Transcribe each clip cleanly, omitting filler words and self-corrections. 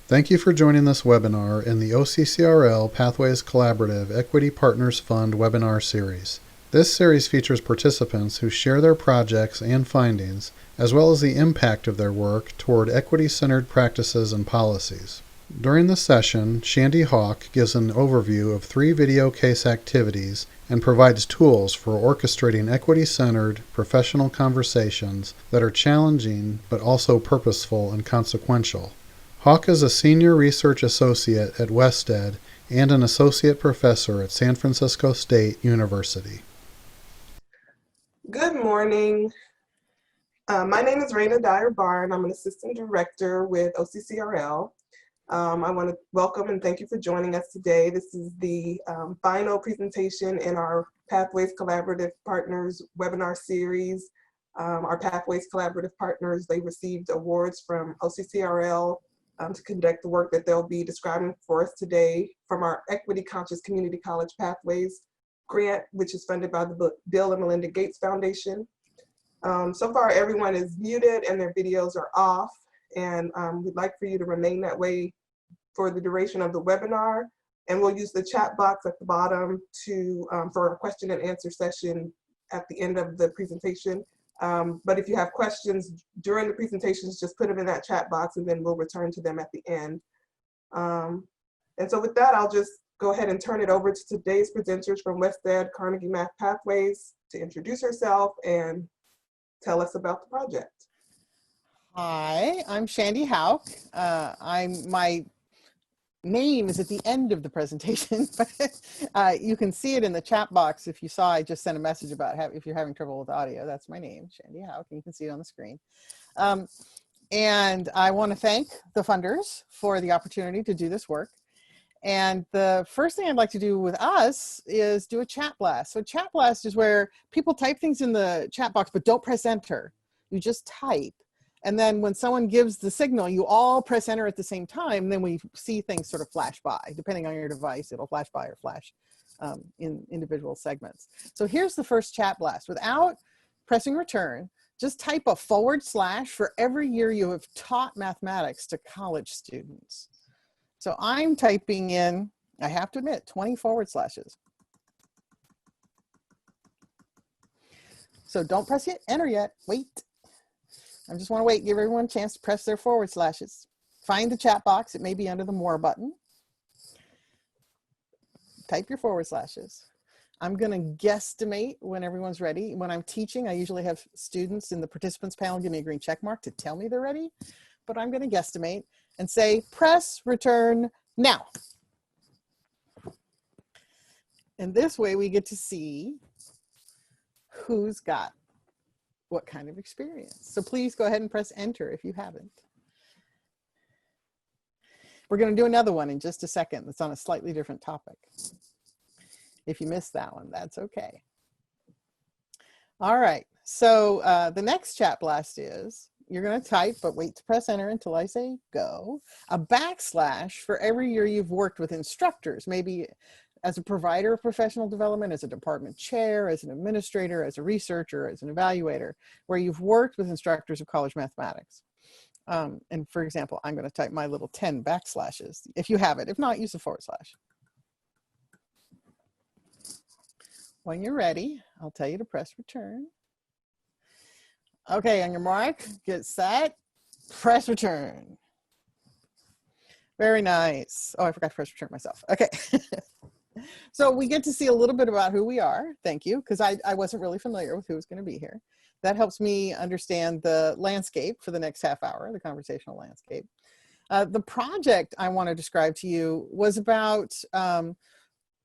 Thank you for joining this webinar in the OCCRL Pathways Collaborative Equity Partners Fund webinar series. This series features participants who share their projects and findings, as well as the impact of their work toward equity-centered practices and policies. During the session, Shandy Hauk gives an overview of 3 video case activities and provides tools for orchestrating equity-centered, professional conversations that are challenging but also purposeful and consequential. Hauk is a senior research associate at Wested and an associate professor at San Francisco State University. Good morning. My name is Raina Dyer-Barr, and I'm an assistant director with OCCRL. I want to welcome and thank you for joining us today. This is the final presentation in our Pathways Collaborative Partners webinar series. Our Pathways Collaborative Partners, they received awards from OCCRL to conduct the work that they'll be describing for us today from our Equity Conscious Community College Pathways grant, which is funded by the Bill and Melinda Gates Foundation. So far, everyone is muted and their videos are off, and we'd like for you to remain that way for the duration of the webinar. And we'll use the chat box at the bottom for a question and answer session at the end of the presentation. But if you have questions during the presentations, just put them in that chat box and then we'll return to them at the end. And so with that, I'll just go ahead and turn it over to today's presenters from Wested Carnegie Math Pathways to introduce herself and tell us about the project. Hi, I'm Shandy Hauk. My name is at the end of the presentation, but you can see it in the chat box. If you saw, I just sent a message about if you're having trouble with audio, that's my name, Shandy Hauk, and you can see it on the screen. And I want to thank the funders for the opportunity to do this work. And the first thing I'd like to do with us is do a chat blast. So chat blast is where people type things in the chat box, but don't press enter. You just type. And then when someone gives the signal, you all press enter at the same time. And then we see things sort of flash by. Depending on your device, it'll flash by or flash in individual segments. So here's the first chat blast. Without pressing return, just type a / for every year you have taught mathematics to college students. So I'm typing in, I have to admit, 20 /. So don't press enter yet, wait. I just want to wait, give everyone a chance to press their /. Find the chat box, it may be under the more button. Type your /. I'm gonna guesstimate when everyone's ready. When I'm teaching, I usually have students in the participants panel give me a green check mark to tell me they're ready, but I'm gonna guesstimate and say, press return now. And this way we get to see who's got what kind of experience. So please go ahead and press enter if you haven't. We're going to do another one in just a second that's on a slightly different topic. If you missed that one, that's okay. All right, so the next chat blast is, you're going to type, but wait to press enter until I say go, a / for every year you've worked with instructors, maybe as a provider of professional development, as a department chair, as an administrator, as a researcher, as an evaluator, where you've worked with instructors of college mathematics. And for example, I'm going to type my little 10 / if you have it. If not, use the /. When you're ready, I'll tell you to press return. Okay, on your mark, get set, press return. Very nice. Oh, I forgot to press return myself. Okay. So we get to see a little bit about who we are. Thank you, because I wasn't really familiar with who was going to be here. That helps me understand the landscape for the next half hour, the conversational landscape. The project I want to describe to you was about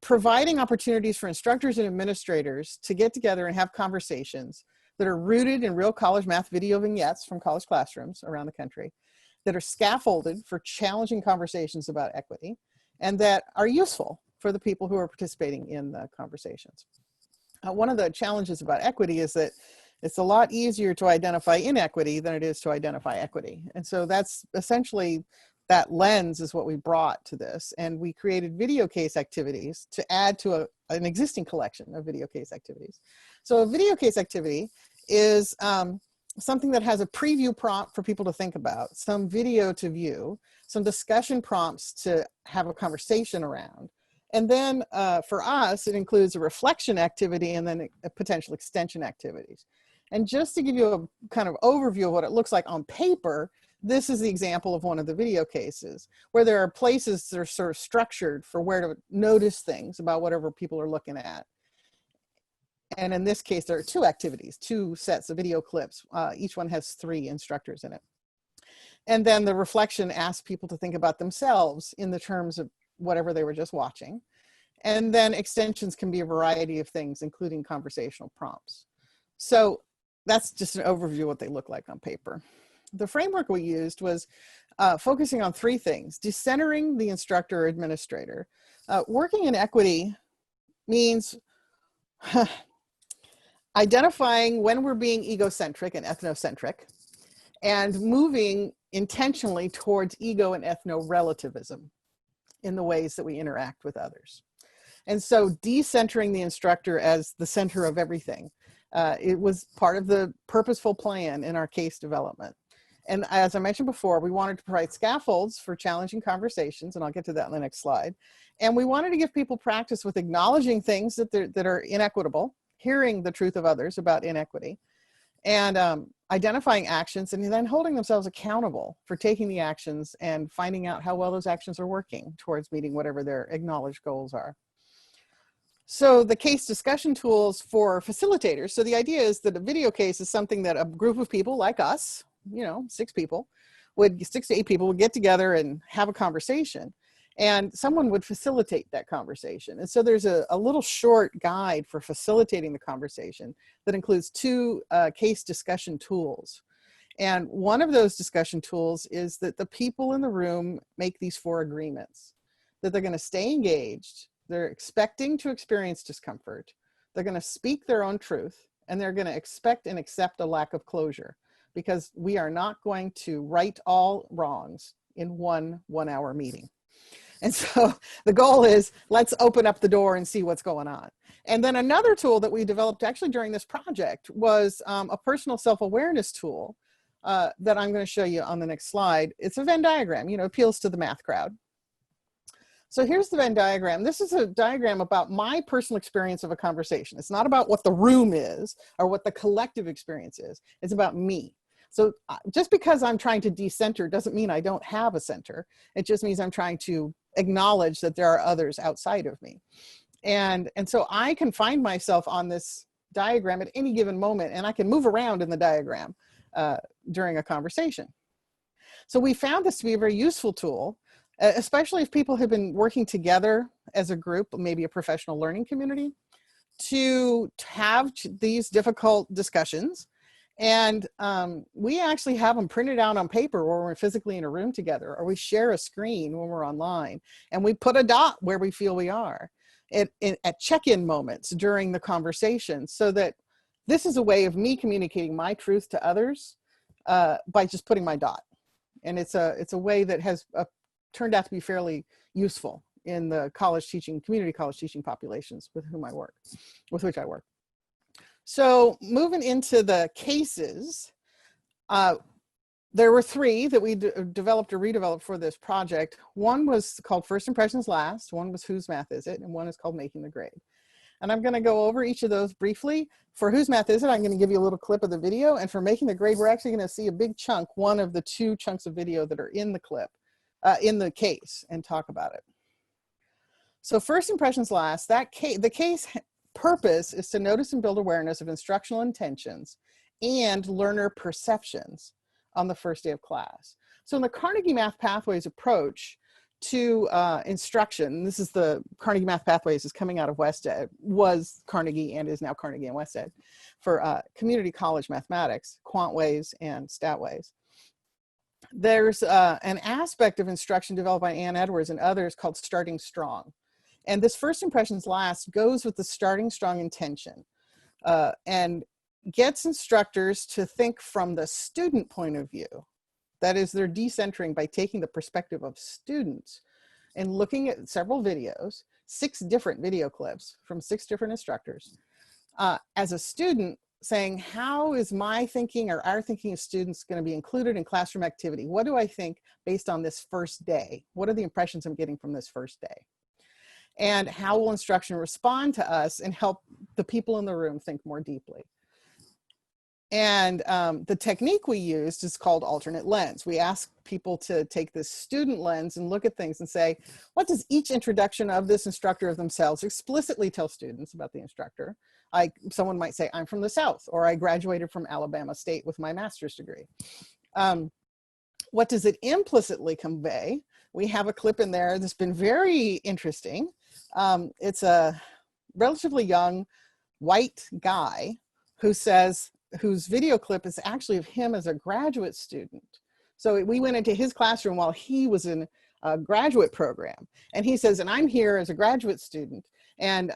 providing opportunities for instructors and administrators to get together and have conversations that are rooted in real college math video vignettes from college classrooms around the country, that are scaffolded for challenging conversations about equity, and that are useful for the people who are participating in the conversations. One of the challenges about equity is that it's a lot easier to identify inequity than it is to identify equity. And so that's essentially, that lens is what we brought to this. And we created video case activities to add to an existing collection of video case activities. So a video case activity is something that has a preview prompt for people to think about, some video to view, some discussion prompts to have a conversation around. And then for us, it includes a reflection activity and then a potential extension activities. And just to give you a kind of overview of what it looks like on paper, this is the example of one of the video cases where there are places that are sort of structured for where to notice things about whatever people are looking at. And in this case, there are two activities, two sets of video clips. Each one has 3 instructors in it. And then the reflection asks people to think about themselves in the terms of whatever they were just watching. And then extensions can be a variety of things, including conversational prompts. So that's just an overview of what they look like on paper. The framework we used was focusing on 3 things: decentering the instructor or administrator. Working in equity means identifying when we're being egocentric and ethnocentric, and moving intentionally towards ego and ethno-relativism in the ways that we interact with others. And so decentering the instructor as the center of everything, it was part of the purposeful plan in our case development. And as I mentioned before, we wanted to provide scaffolds for challenging conversations, and I'll get to that in the next slide. And we wanted to give people practice with acknowledging things that are inequitable, hearing the truth of others about inequity, and identifying actions, and then holding themselves accountable for taking the actions and finding out how well those actions are working towards meeting whatever their acknowledged goals are. So the case discussion tools for facilitators. So the idea is that a video case is something that a group of people like us, 6 people, 6 to 8 people would get together and have a conversation. And someone would facilitate that conversation. And so there's a little short guide for facilitating the conversation that includes 2 case discussion tools. And one of those discussion tools is that the people in the room make these 4 agreements: that they're going to stay engaged, they're expecting to experience discomfort, they're going to speak their own truth, and they're going to expect and accept a lack of closure, because we are not going to right all wrongs in one 1-hour meeting. And so the goal is, let's open up the door and see what's going on. And then another tool that we developed actually during this project was a personal self-awareness tool that I'm going to show you on the next slide. It's a Venn diagram, appeals to the math crowd. So here's the Venn diagram. This is a diagram about my personal experience of a conversation. It's not about what the room is or what the collective experience is. It's about me. So just because I'm trying to decenter doesn't mean I don't have a center. It just means I'm trying to acknowledge that there are others outside of me. And so I can find myself on this diagram at any given moment, and I can move around in the diagram during a conversation. So we found this to be a very useful tool, especially if people have been working together as a group, maybe a professional learning community, to have these difficult discussions. And we actually have them printed out on paper when we're physically in a room together, or we share a screen when we're online, and we put a dot where we feel we are at check-in moments during the conversation, so that this is a way of me communicating my truth to others by just putting my dot. And it's a way that has turned out to be fairly useful in the community college teaching populations with which I work. So moving into the cases, there were 3 that we developed or redeveloped for this project. One was called First Impressions Last, one was Whose Math Is It, and one is called Making the Grade. And I'm going to go over each of those briefly. For Whose Math Is It, I'm going to give you a little clip of the video, and for Making the Grade, we're actually going to see a big chunk, one of the 2 chunks of video that are in the clip, in the case, and talk about it. So First Impressions Last, the case purpose is to notice and build awareness of instructional intentions and learner perceptions on the first day of class. So in the Carnegie Math Pathways approach to instruction, this is the Carnegie Math Pathways is coming out of Wested, was Carnegie and is now Carnegie and Wested, for community college mathematics, quantways and statways. There's an aspect of instruction developed by Ann Edwards and others called starting strong. And this First Impressions Last goes with the starting strong intention and gets instructors to think from the student point of view. That is, they're decentering by taking the perspective of students and looking at several videos, 6 different video clips from 6 different instructors. As a student, saying, how is my thinking or our thinking of students going to be included in classroom activity? What do I think based on this first day? What are the impressions I'm getting from this first day? And how will instruction respond to us and help the people in the room think more deeply? And the technique we used is called alternate lens. We ask people to take this student lens and look at things and say, what does each introduction of this instructor of themselves explicitly tell students about the instructor? Like someone might say, I'm from the South, or I graduated from Alabama State with my master's degree. What does it implicitly convey? We have a clip in there that's been very interesting. It's a relatively young white guy who says, whose video clip is actually of him as a graduate student. So we went into his classroom while he was in a graduate program. And he says, and I'm here as a graduate student, and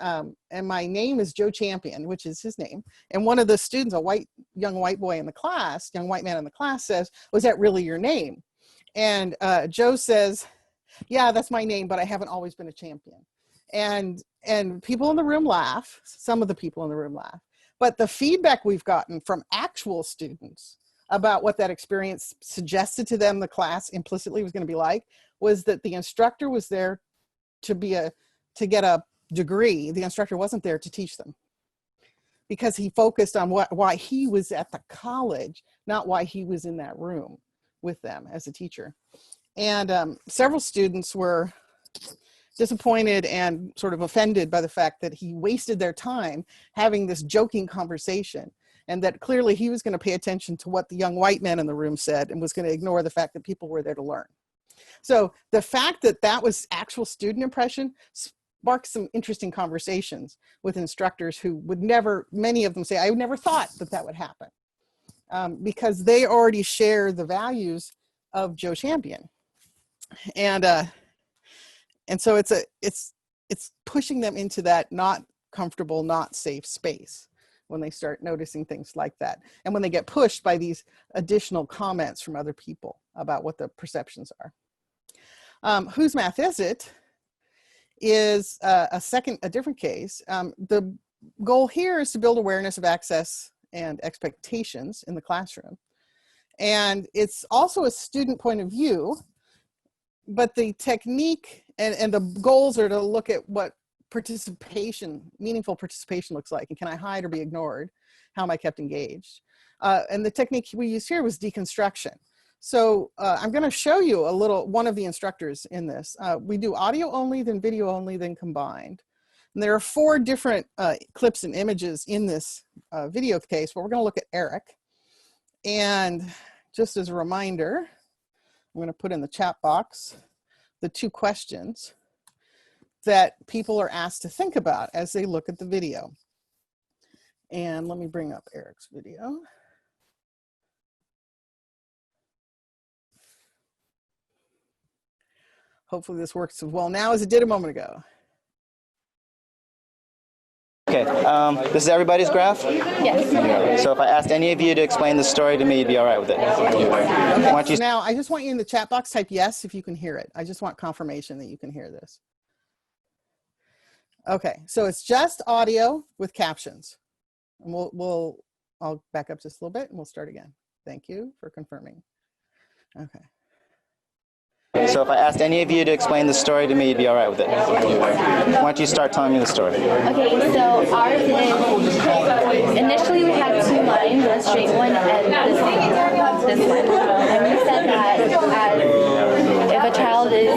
my name is Joe Champion, which is his name. And one of the students, a young white man in the class says, was that really your name? And Joe says, yeah, that's my name, but I haven't always been a champion. And people in the room laugh. Some of the people in the room laugh. But the feedback we've gotten from actual students about what that experience suggested to them the class implicitly was going to be like, was that the instructor was there to get a degree. The instructor wasn't there to teach them, because he focused on why he was at the college, not why he was in that room with them as a teacher. And several students were disappointed and sort of offended by the fact that he wasted their time having this joking conversation, and that clearly he was going to pay attention to what the young white men in the room said and was going to ignore the fact that people were there to learn. So the fact that that was actual student impression sparked some interesting conversations with instructors who would never, many of them say, I never thought that that would happen, because they already share the values of Joe Champion. And so it's pushing them into that not comfortable, not safe space when they start noticing things like that. And when they get pushed by these additional comments from other people about what the perceptions are. Whose math is it? Is a different case. The goal here is to build awareness of access and expectations in the classroom. And it's also a student point of view, but the technique and the goals are to look at what meaningful participation looks like. And can I hide or be ignored? How am I kept engaged? And the technique we used here was deconstruction. So I'm going to show you one of the instructors in this. We do audio only, then video only, then combined. And there are 4 different clips and images in this video case, but we're going to look at Eric. And just as a reminder, I'm going to put in the chat box the 2 questions that people are asked to think about as they look at the video. And let me bring up Eric's video. Hopefully this works as well now as it did a moment ago. Okay, this is everybody's graph? Yes. So if I asked any of you to explain the story to me, you'd be all right with it. Okay, so now I just want you in the chat box, type yes if you can hear it. I just want confirmation that you can hear this. Okay, so it's just audio with captions. And I'll back up just a little bit and we'll start again. Thank you for confirming. Okay. So if I asked any of you to explain the story to me, you'd be all right with it. Why don't you start telling me the story? Okay, so ours is, initially we had 2 lines, a straight one and this one. And we said that if a child is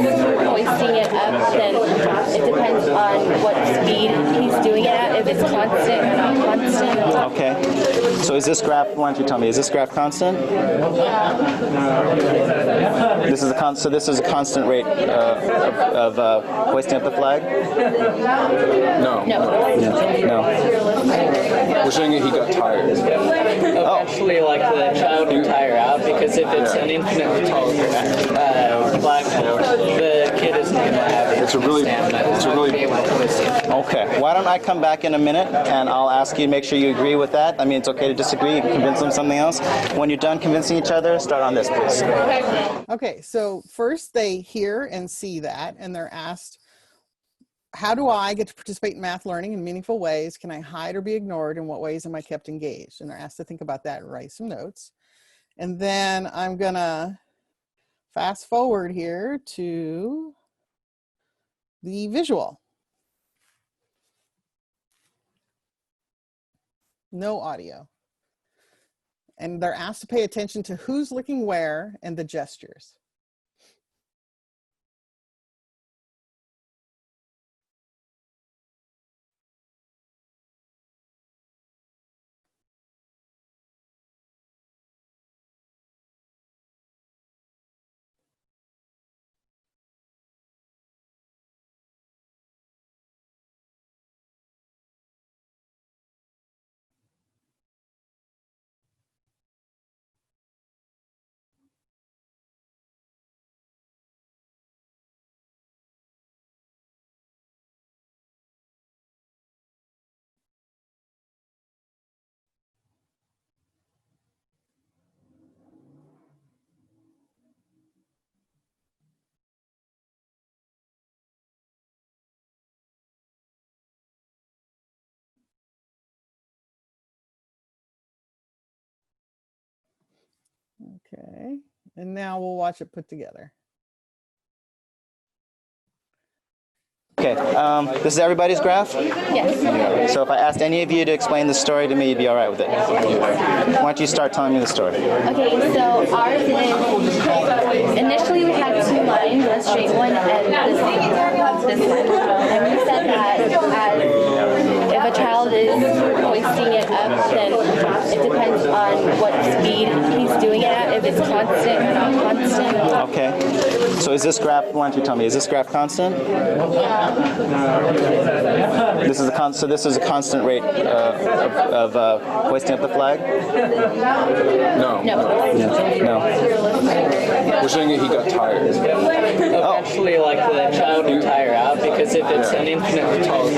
hoisting it up, then it depends on what speed he's doing it at, if it's constant or not constant. Okay, so is this graph, why don't you tell me, is this graph constant? This is a constant rate of hoisting up the flag? No. No. We're saying that he got tired. Actually, like the child will tire out, because if it's an infinitely tall flagpole, the kid isn't going to have it. It's a really Okay, why don't I come back in a minute and I'll ask you to make sure you agree with that. I mean, it's okay to disagree, you can convince them something else. When you're done convincing each other, start on this, please. Okay, so first they hear and see that, and they're asked, how do I get to participate in math learning in meaningful ways? Can I hide or be ignored? In what ways am I kept engaged? And they're asked to think about that and write some notes. And then I'm gonna fast forward here to the visual. No audio. And they're asked to pay attention to who's looking where and the gestures. Okay, and now we'll watch it put together. Okay, this is everybody's graph? Yes. So if I asked any of you to explain the story to me, you'd be all right with it. Why don't you start telling me the story? Okay, so ours is, initially we had two lines, a straight one and this one. And we said that if a child is hoisting it up, then it depends on what speed he's doing it at, if it's constant or not constant. Okay, so is this graph, why don't you tell me, is this graph constant? This is a so this is a constant rate of hoisting up the flag? No. No. No. We're saying that he got tired. Eventually, like the child will tire out because if it's an infinitely tall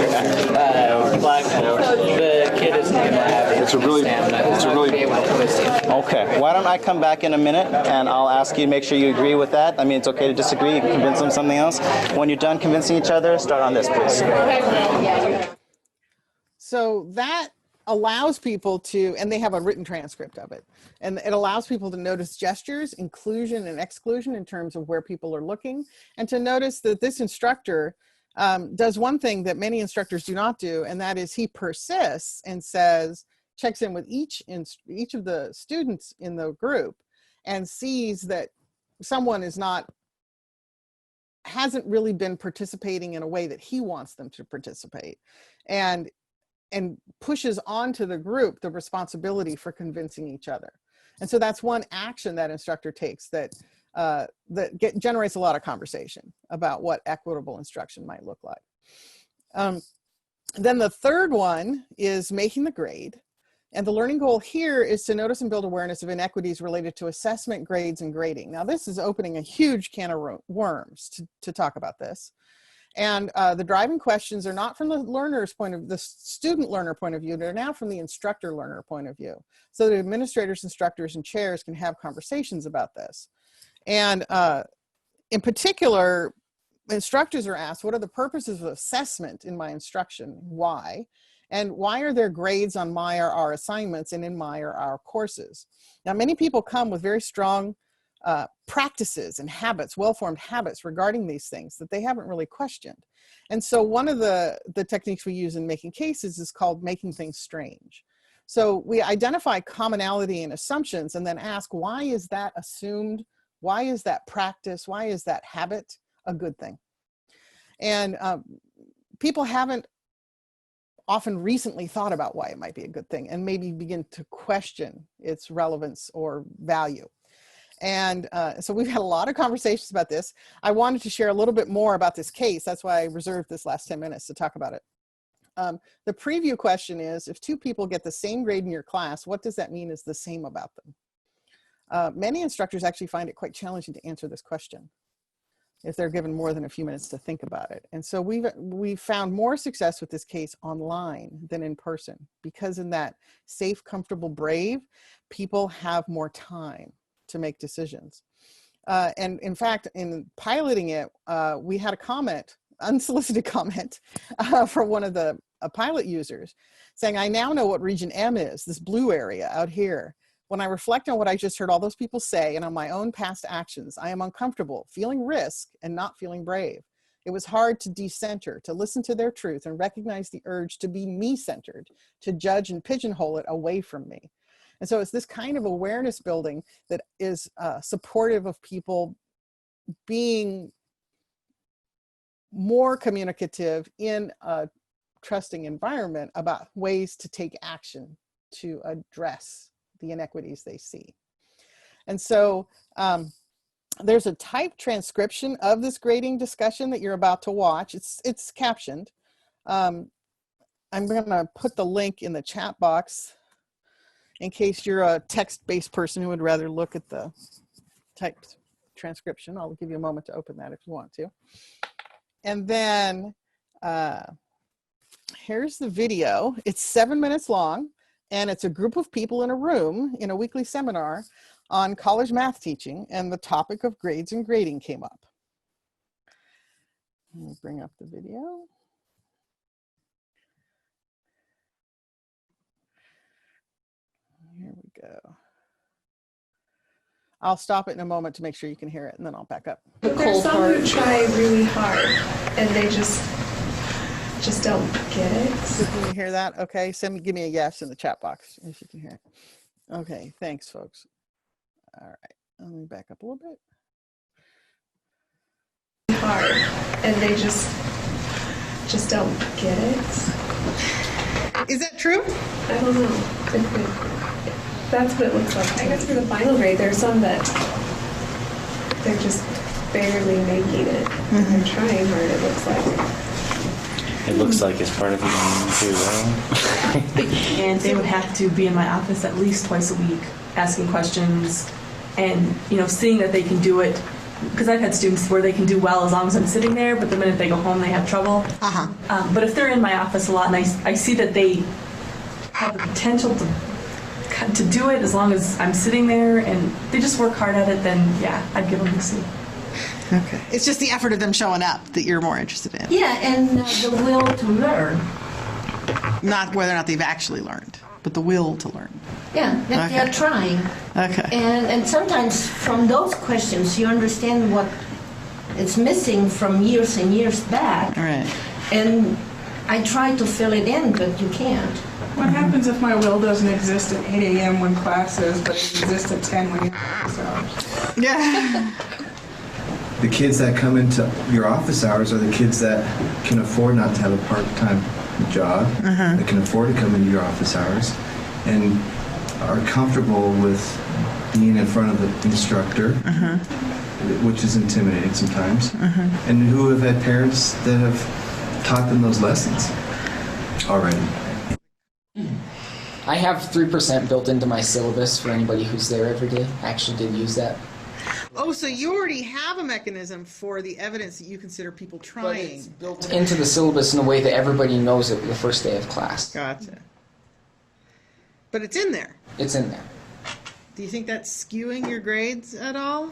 black hole, the kid isn't going to have stamina. Be able to hoist it. Okay, why don't I come back in a minute and I'll ask you to make sure you agree with that. I mean, it's okay to disagree, you can convince them something else. When you're done convincing each other, start on this, please. So that allows people to, and they have a written transcript of it, and it allows people to notice gestures, inclusion and exclusion in terms of where people are looking, and to notice that this instructor does one thing that many instructors do not do, and that is he persists and says, checks in with each of the students in the group and sees that someone hasn't really been participating in a way that he wants them to participate, and pushes onto the group the responsibility for convincing each other. And so that's one action that instructor takes that generates a lot of conversation about what equitable instruction might look like. Then the third one is making the grade. And the learning goal here is to notice and build awareness of inequities related to assessment, grades, and grading. Now, this is opening a huge can of worms to talk about this. And the driving questions are not from the learner's point of the student learner point of view, they're now from the instructor learner point of view. So that administrators, instructors, and chairs can have conversations about this. And in particular, instructors are asked, what are the purposes of assessment in my instruction? Why? And why are there grades on my or our assignments and in my or our courses? Now, many people come with very strong practices and habits, well-formed habits regarding these things that they haven't really questioned. And so one of the techniques we use in making cases is called making things strange. So we identify commonality and assumptions and then ask, why is that assumed? Why is that practice? Why is that habit a good thing? And people haven't often recently thought about why it might be a good thing and maybe begin to question its relevance or value. And so we've had a lot of conversations about this. I wanted to share a little bit more about this case. That's why I reserved this last 10 minutes to talk about it. The preview question is, if two people get the same grade in your class, what does that mean is the same about them? Many instructors actually find it quite challenging to answer this question if they're given more than a few minutes to think about it. And so we've found more success with this case online than in person, because in that safe, comfortable, brave, people have more time to make decisions. And in fact, in piloting it, we had a comment unsolicited comment from one of the pilot users saying, I now know what region M is, this blue area out here. When I reflect on what I just heard all those people say and on my own past actions, I am uncomfortable, feeling risk and not feeling brave. It was hard to decenter, to listen to their truth and recognize the urge to be me-centered, to judge and pigeonhole it away from me. And so it's this kind of awareness building that is supportive of people being more communicative in a trusting environment about ways to take action to address the inequities they see. And so there's a typed transcription of this grading discussion that you're about to watch. It's captioned. I'm going to put the link in the chat box in case you're a text-based person who would rather look at the typed transcription. I'll give you a moment to open that if you want to. And then here's the video. It's 7 minutes long, and it's a group of people in a room in a weekly seminar on college math teaching, and the topic of grades and grading came up. Let me bring up the video. Here we go. I'll stop it in a moment to make sure you can hear it, and then I'll back up. But there's some who try really hard, and they just don't get it. So can you hear that? Okay, give me a yes in the chat box if you can hear it. Okay, thanks, folks. All right, let me back up a little bit. Hard, and they just don't get it. Is that true? I don't know. That's what it looks like. I guess for the final grade, there's some that they're just barely making it. They're trying hard, it looks like. It looks like it's part of the game too, right? And they would have to be in my office at least twice a week, asking questions, and seeing that they can do it. Because I've had students where they can do well as long as I'm sitting there, but the minute they go home, they have trouble. But if they're in my office a lot, and I see that they have the potential to do it as long as I'm sitting there, and they just work hard at it, then yeah, I'd give them a C. Okay. It's just the effort of them showing up that you're more interested in. Yeah, and the will to learn. Not whether or not they've actually learned, but the will to learn. Yeah, that they're trying. Okay. And sometimes from those questions you understand what is missing from years and years back. Right. And I try to fill it in, but you can't. What happens if my will doesn't exist at 8 a.m. when class is, but it exists at 10 when you have office hours? Yeah. The kids that come into your office hours are the kids that can afford not to have a part-time job, that can afford to come into your office hours, and are comfortable with being in front of the instructor, which is intimidating sometimes, and who have had parents that have taught them those lessons already. I have 3% built into my syllabus for anybody who's there every day. I actually did use that. Oh, so you already have a mechanism for the evidence that you consider people trying. But it's built into the syllabus in a way that everybody knows it the first day of class. Gotcha. But it's in there. It's in there. Do you think that's skewing your grades at all?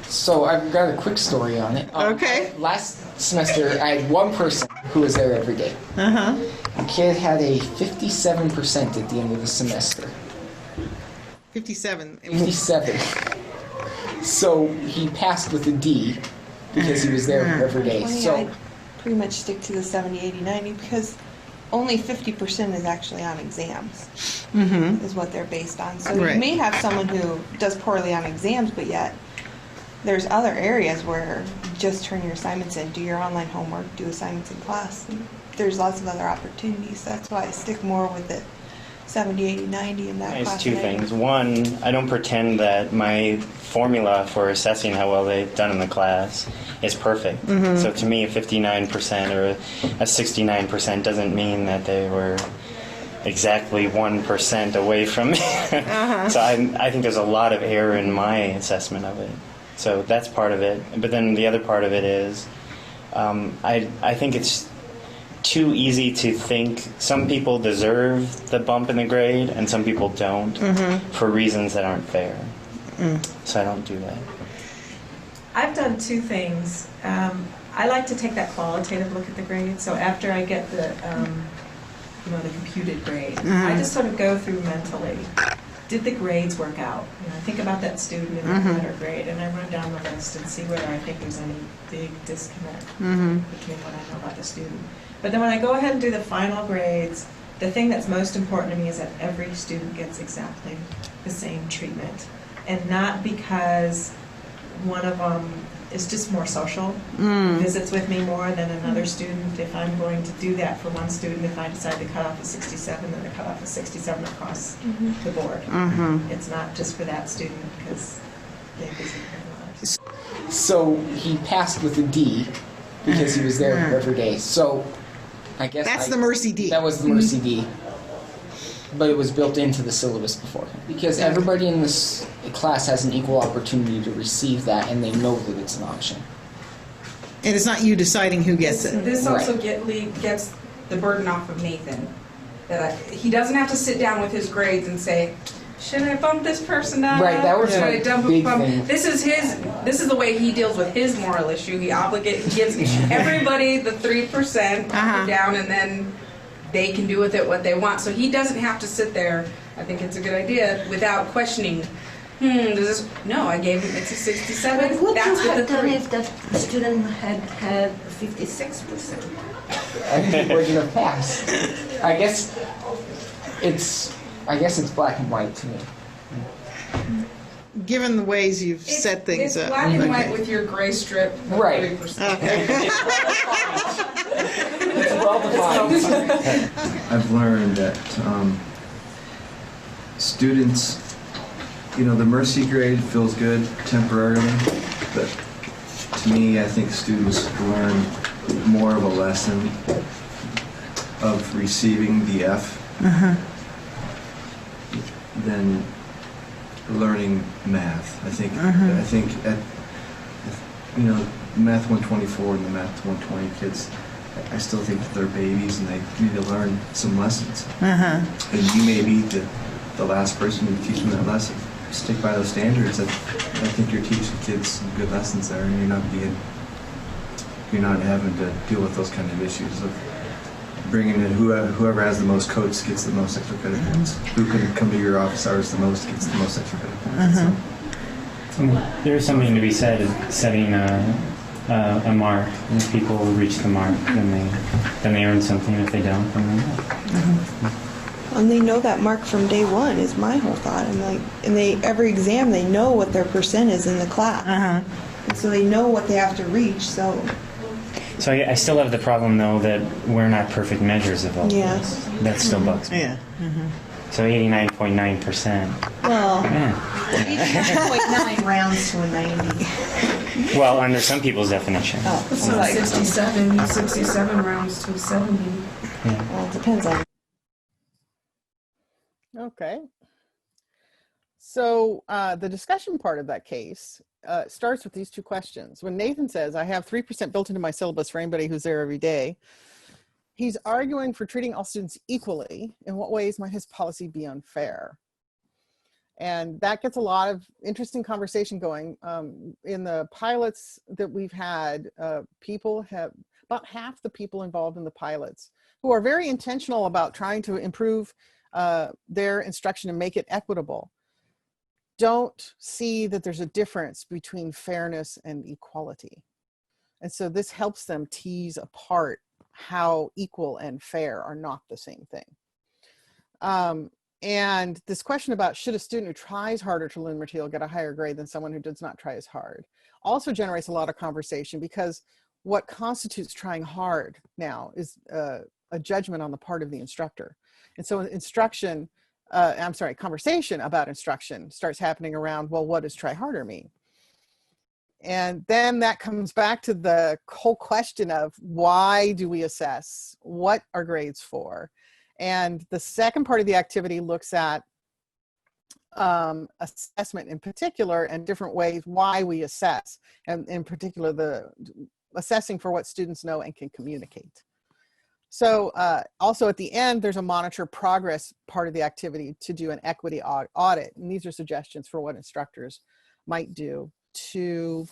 So I've got a quick story on it. Okay. Last semester, I had one person who was there every day. The kid had a 57% at the end of the semester. 57. 57. So he passed with a D because he was there every day. So I pretty much stick to the 70, 80, 90 because only 50% is actually on exams, is what they're based on. So you may have someone who does poorly on exams, but yet there's other areas where you just turn your assignments in, do your online homework, do assignments in class. And there's lots of other opportunities. That's why I stick more with it 70, 80, 90 in that class. It's two things. One, I don't pretend that my formula for assessing how well they've done in the class is perfect. So to me, a 59% or a 69% doesn't mean that they were exactly 1% away from it. So I think there's a lot of error in my assessment of it. So that's part of it. But then the other part of it is I think it's too easy to think some people deserve the bump in the grade and some people don't for reasons that aren't fair. So I don't do that. I've done two things. I like to take that qualitative look at the grade. So after I get the, the computed grade, I just sort of go through mentally. Did the grades work out? I think about that student in that letter grade, and I run down the list and see whether I think there's any big disconnect between what I know about the student. But then when I go ahead and do the final grades, the thing that's most important to me is that every student gets exactly the same treatment. And not because one of them is just more social, visits with me more than another student. If I'm going to do that for one student, if I decide to cut off a 67, then the cutoff is 67 across the board. It's not just for that student because they visit me a lot. So he passed with a D because he was there every day. So I guess that's the Mercy D. That was the Mercy D. But it was built into the syllabus beforehand. Because everybody in this class has an equal opportunity to receive that, and they know that it's an option. And it's not you deciding who gets it. This also gets the burden off of Nathan. That he doesn't have to sit down with his grades and say, should I bump this person up? Right, that was should my I dump big bump? thing. This is the way he deals with his moral issue. He gives everybody the 3% down, and then they can do with it what they want. So he doesn't have to sit there, I think it's a good idea, without questioning, does this, no, I gave him, it's a 67. But would That's you what have the done three. if the student had 56%? I think it wouldn't have passed. I guess it's black and white to me. Given the ways you've set things It's up. black and white with your gray strip of Right. 3%. It's well defined. I've learned that students, the Mercy grade feels good temporarily, but to me, I think students learn more of a lesson of receiving the F than learning math. I think Math 124 and the Math 120 kids, I still think that they're babies and they need to learn some lessons. And you may be the last person to teach them that lesson. Stick by those standards. I think you're teaching kids some good lessons there, and you're not having to deal with those kind of issues of bringing in whoever has the most coats gets the most extra credit points. Who can come to your office hours the most gets the most extra credit points. There's something to be said of setting a mark. If people reach the mark, then they earn something. If they don't, then they don't. And they know that mark from day one is my whole thought. Every exam they know what their percent is in the class, and so they know what they have to reach. So I still have the problem though that we're not perfect measures of all this. That still bugs me. Yeah. So 89.9%. Well, 89.9 rounds to a 90. Well, under some people's definition. So 67 rounds to 70. Well, it depends on. Okay. So the discussion part of that case starts with these two questions. When Nathan says, I have 3% built into my syllabus for anybody who's there every day, he's arguing for treating all students equally. In what ways might his policy be unfair? And that gets a lot of interesting conversation going. In the pilots that we've had, about half the people involved in the pilots who are very intentional about trying to improve their instruction and make it equitable, don't see that there's a difference between fairness and equality. And so this helps them tease apart how equal and fair are not the same thing. And this question about should a student who tries harder to learn material get a higher grade than someone who does not try as hard also generates a lot of conversation, because what constitutes trying hard now is a judgment on the part of the instructor. And so conversation about instruction starts happening around, well, what does try harder mean? And then that comes back to the whole question of why do we assess? What are grades for? And the second part of the activity looks at assessment in particular and different ways why we assess, and in particular the assessing for what students know and can communicate. So also at the end, there's a monitor progress part of the activity to do an equity audit. And these are suggestions for what instructors might do to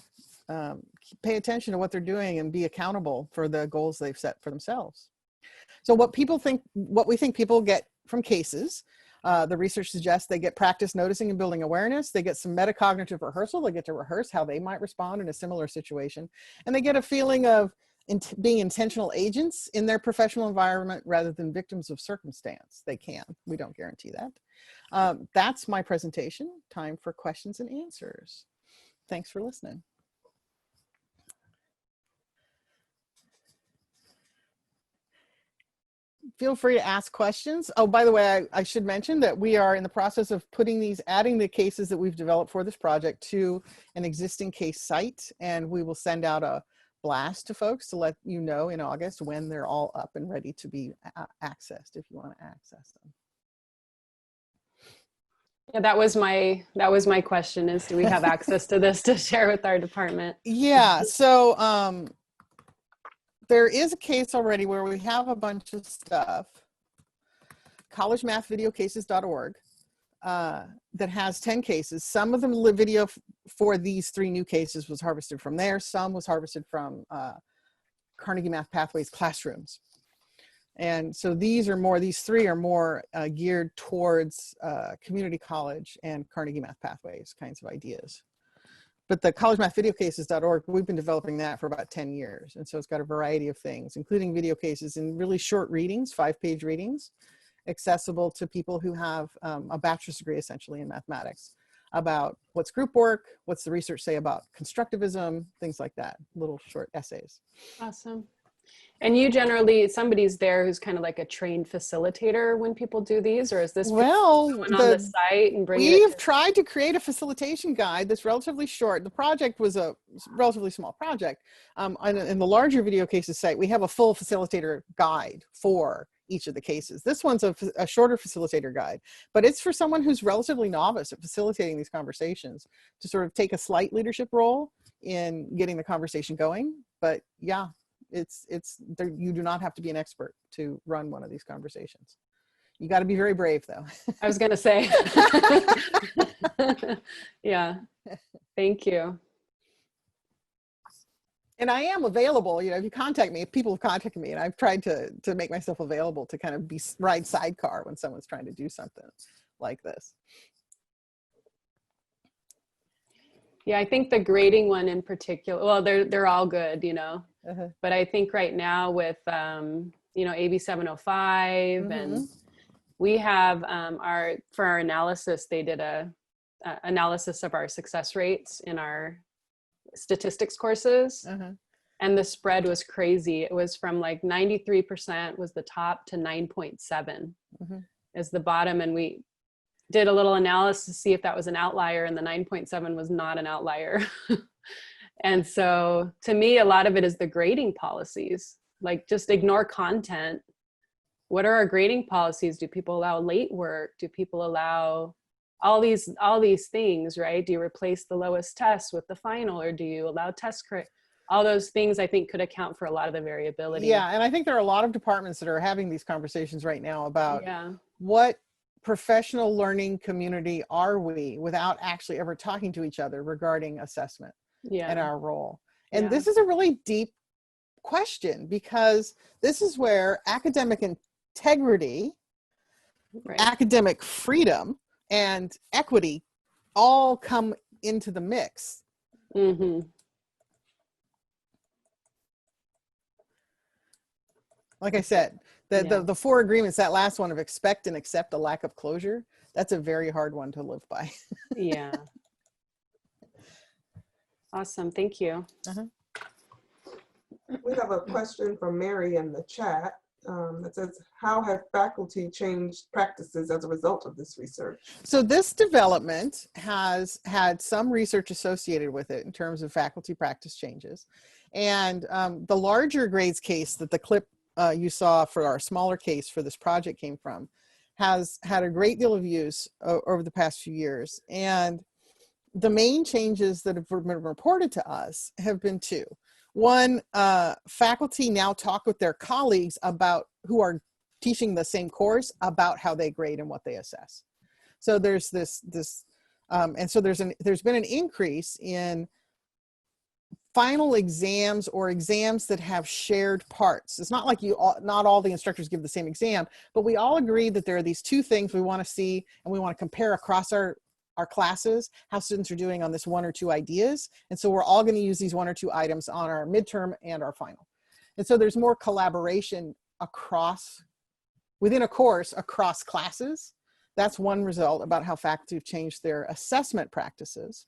pay attention to what they're doing and be accountable for the goals they've set for themselves. So what we think people get from cases, the research suggests they get practice noticing and building awareness. They get some metacognitive rehearsal. They get to rehearse how they might respond in a similar situation. And they get a feeling of being intentional agents in their professional environment rather than victims of circumstance. They can. We don't guarantee that. That's my presentation. Time for questions and answers. Thanks for listening. Feel free to ask questions. Oh, by the way, I should mention that we are in the process of adding the cases that we've developed for this project to an existing case site, and we will send out a blast to folks to let you know in August when they're all up and ready to be accessed if you want to access them. Yeah, that was my question, is do we have access to this to share with our department? Yeah, so there is a case already where we have a bunch of stuff, collegemathvideocases.org, that has 10 cases. Some of them, the video for these 3 new cases was harvested from there. Some was harvested from Carnegie Math Pathways classrooms. And so these 3 are more geared towards community college and Carnegie Math Pathways kinds of ideas. But the collegemathvideocases.org, we've been developing that for about 10 years. And so it's got a variety of things, including video cases in really short readings, 5-page readings, accessible to people who have a bachelor's degree essentially in mathematics, about what's group work, what's the research say about constructivism, things like that, little short essays. Awesome. And you generally, somebody's there who's kind of like a trained facilitator when people do these, or is this on the site and bring We've tried to create a facilitation guide that's relatively short. The project was a relatively small project. In the larger video cases site, we have a full facilitator guide for each of the cases. This one's a shorter facilitator guide, but it's for someone who's relatively novice at facilitating these conversations to sort of take a slight leadership role in getting the conversation going. But yeah, it's there, you do not have to be an expert to run one of these conversations. You got to be very brave though. I was going to say. Yeah. Thank you. And I am available, you know, if you contact me, if people have contacted me, and I've tried to make myself available to kind of ride sidecar when someone's trying to do something like this. Yeah, I think the grading one in particular, well, they're all good, you know, but I think right now with, you know, AB 705 and we have for our analysis, they did a analysis of our success rates in our statistics courses. And the spread was crazy. It was from like 93% was the top to 9.7 is the bottom. And we did a little analysis to see if that was an outlier, and the 9.7 was not an outlier. And so to me, a lot of it is the grading policies, like just ignore content. What are our grading policies? Do people allow late work? Do people allow all these things, right? Do you replace the lowest test with the final, or do you allow test credit? All those things I think could account for a lot of the variability. Yeah, and I think there are a lot of departments that are having these conversations right now about what professional learning community are we without actually ever talking to each other regarding assessment and our role. And this is a really deep question, because this is where academic integrity, academic freedom, and equity all come into the mix. Like I said, the 4 agreements, that last one of expect and accept a lack of closure, that's a very hard one to live by. Yeah. Awesome. Thank you. We have a question from Mary in the chat that says, how have faculty changed practices as a result of this research? So this development has had some research associated with it in terms of faculty practice changes. And the larger grades case that the clip you saw for our smaller case for this project came from has had a great deal of use over the past few years. And the main changes that have been reported to us have been 2. One, faculty now talk with their colleagues about who are teaching the same course about how they grade and what they assess. So there's and so there's been an increase in final exams or exams that have shared parts. It's not like not all the instructors give the same exam, but we all agree that there are these two things we want to see, and we want to compare across our classes how students are doing on this one or two ideas. And so we're all going to use these one or two items on our midterm and our final. And so there's more collaboration within a course across classes. That's one result about how faculty have changed their assessment practices.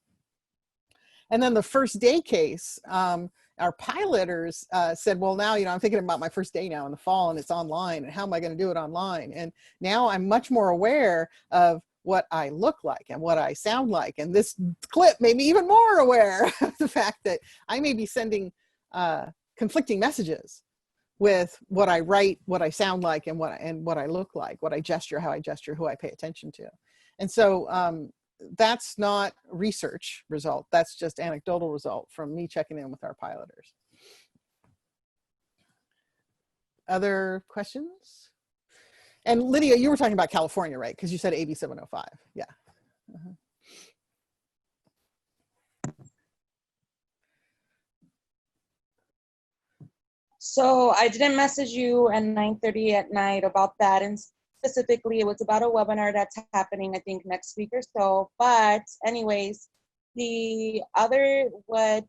And then the first day case, our piloters said, well, now, I'm thinking about my first day now in the fall, and it's online, and how am I going to do it online? And now I'm much more aware of what I look like and what I sound like. And this clip made me even more aware of the fact that I may be sending conflicting messages with what I write, what I sound like, and what I look like, what I gesture, how I gesture, who I pay attention to. And so that's not research result. That's just anecdotal result from me checking in with our piloters. Other questions? And Lydia, you were talking about California, right? Because you said AB 705. Yeah. So I didn't message you at 9:30 at night about that, and specifically it was about a webinar that's happening, I think, next week or so. But anyways, the other what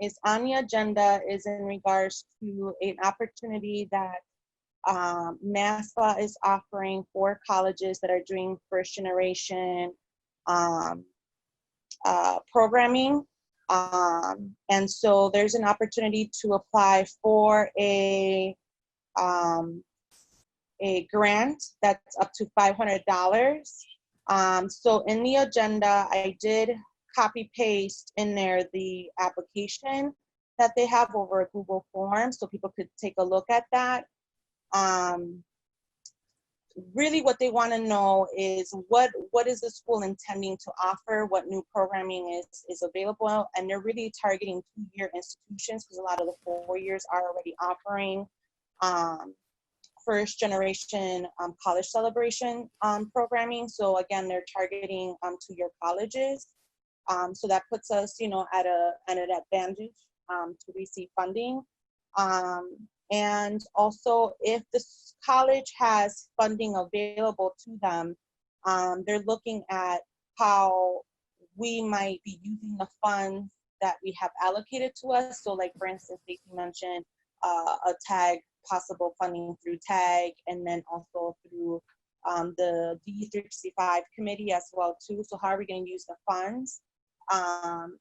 is on the agenda is in regards to an opportunity that MASPA is offering for colleges that are doing first generation programming. And so there's an opportunity to apply for a grant that's up to $500. So in the agenda, I did copy paste in there the application that they have over a Google form, so people could take a look at that. Really what they want to know is what is the school intending to offer, what new programming is available, and they're really targeting 2-year institutions because a lot of the 4 years are already offering first generation college celebration programming. So again, they're targeting 2-year colleges. So that puts us, at an advantage to receive funding. And also, if the college has funding available to them, they're looking at how we might be using the funds that we have allocated to us. So like, for instance, Stacey mentioned a TAG, possible funding through TAG, and then also through the D365 committee as well too. So how are we going to use the funds?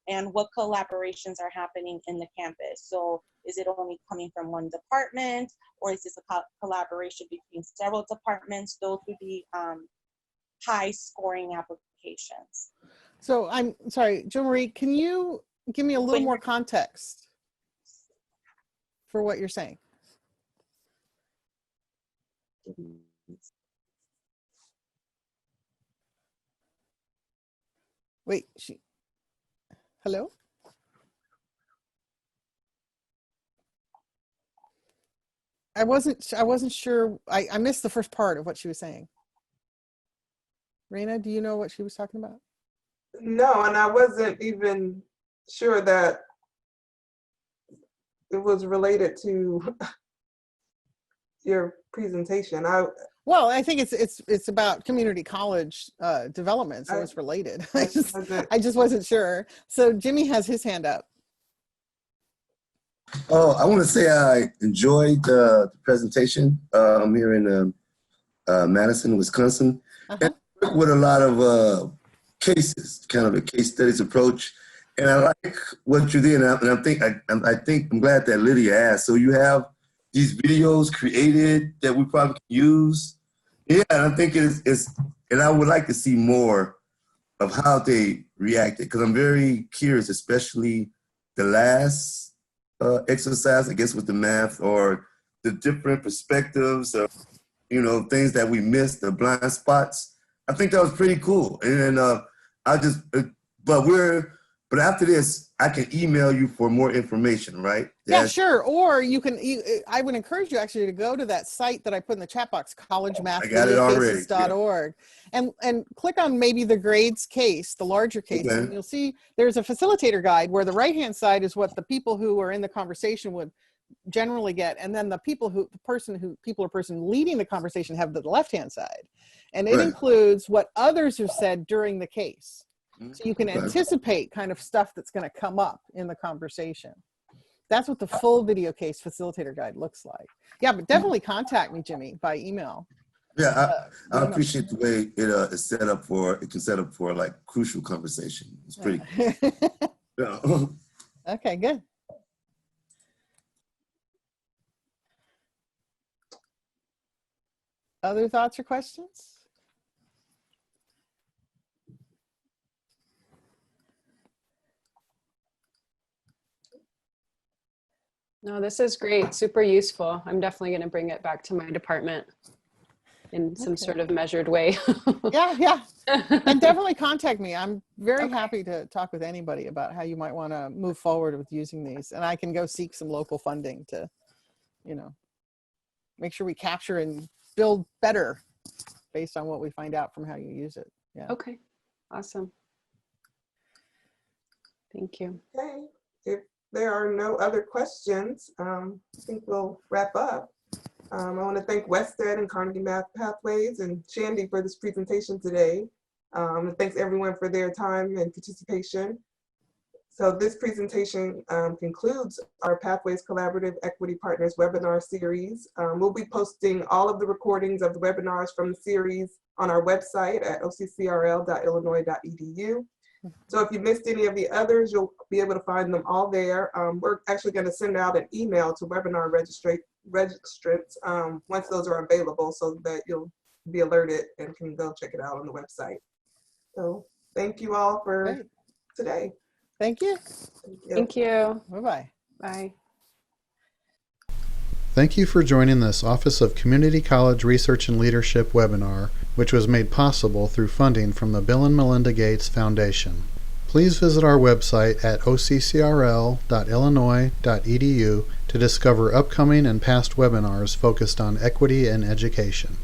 And what collaborations are happening in the campus? So is it only coming from one department, or is this a collaboration between several departments? Those would be high scoring applications. So I'm sorry, Jo Marie, can you give me a little more context for what you're saying? Wait, hello? I wasn't sure. I missed the first part of what she was saying. Raina, do you know what she was talking about? No, and I wasn't even sure that it was related to your presentation. Well, I think it's about community college development, so it's related. I just wasn't sure. So Jimmy has his hand up. Oh, I want to say I enjoyed the presentation. I'm here in Madison, Wisconsin, and I work with a lot of cases, kind of a case studies approach. And I like what you did, and I'm glad that Lydia asked. So you have these videos created that we probably can use. Yeah, and I think and I would like to see more of how they reacted, because I'm very curious, especially the last exercise, I guess, with the math, or the different perspectives of, things that we missed, the blind spots. I think that was pretty cool. And but But after this, I can email you for more information, right? Yeah, sure. Or you can, I would encourage you actually to go to that site that I put in the chat box, collegemathvideocases.org, and click on maybe the grades case, the larger case, Okay. and you'll see there's a facilitator guide where the right-hand side is what the people who are in the conversation would generally get, and then the person leading the conversation have the left-hand side. And it includes what others have said during the case. So you can anticipate kind of stuff that's going to come up in the conversation. That's what the full video case facilitator guide looks like. Yeah, but definitely contact me, Jimmy, by email. Yeah, I appreciate the way it is set up for, it can set up for like crucial conversation. It's pretty cool. Okay, good. Other thoughts or questions? No, this is great. Super useful. I'm definitely going to bring it back to my department in some sort of measured way. Yeah. And definitely contact me. I'm very happy to talk with anybody about how you might want to move forward with using these. And I can go seek some local funding to, make sure we capture and build better based on what we find out from how you use it. Yeah. Okay. Awesome. Thank you. Okay. If there are no other questions, I think we'll wrap up. I want to thank Wested and Carnegie Math Pathways and Shandy for this presentation today. And thanks everyone for their time and participation. So this presentation concludes our Pathways Collaborative Equity Partners webinar series. We'll be posting all of the recordings of the webinars from the series on our website at occrl.illinois.edu. So if you missed any of the others, you'll be able to find them all there. We're actually going to send out an email to webinar registrants once those are available so that you'll be alerted and can go check it out on the website. So thank you all for today. Thank you. Thank you. Bye-bye. Bye. Thank you for joining this Office of Community College Research and Leadership webinar, which was made possible through funding from the Bill and Melinda Gates Foundation. Please visit our website at occrl.illinois.edu to discover upcoming and past webinars focused on equity and education.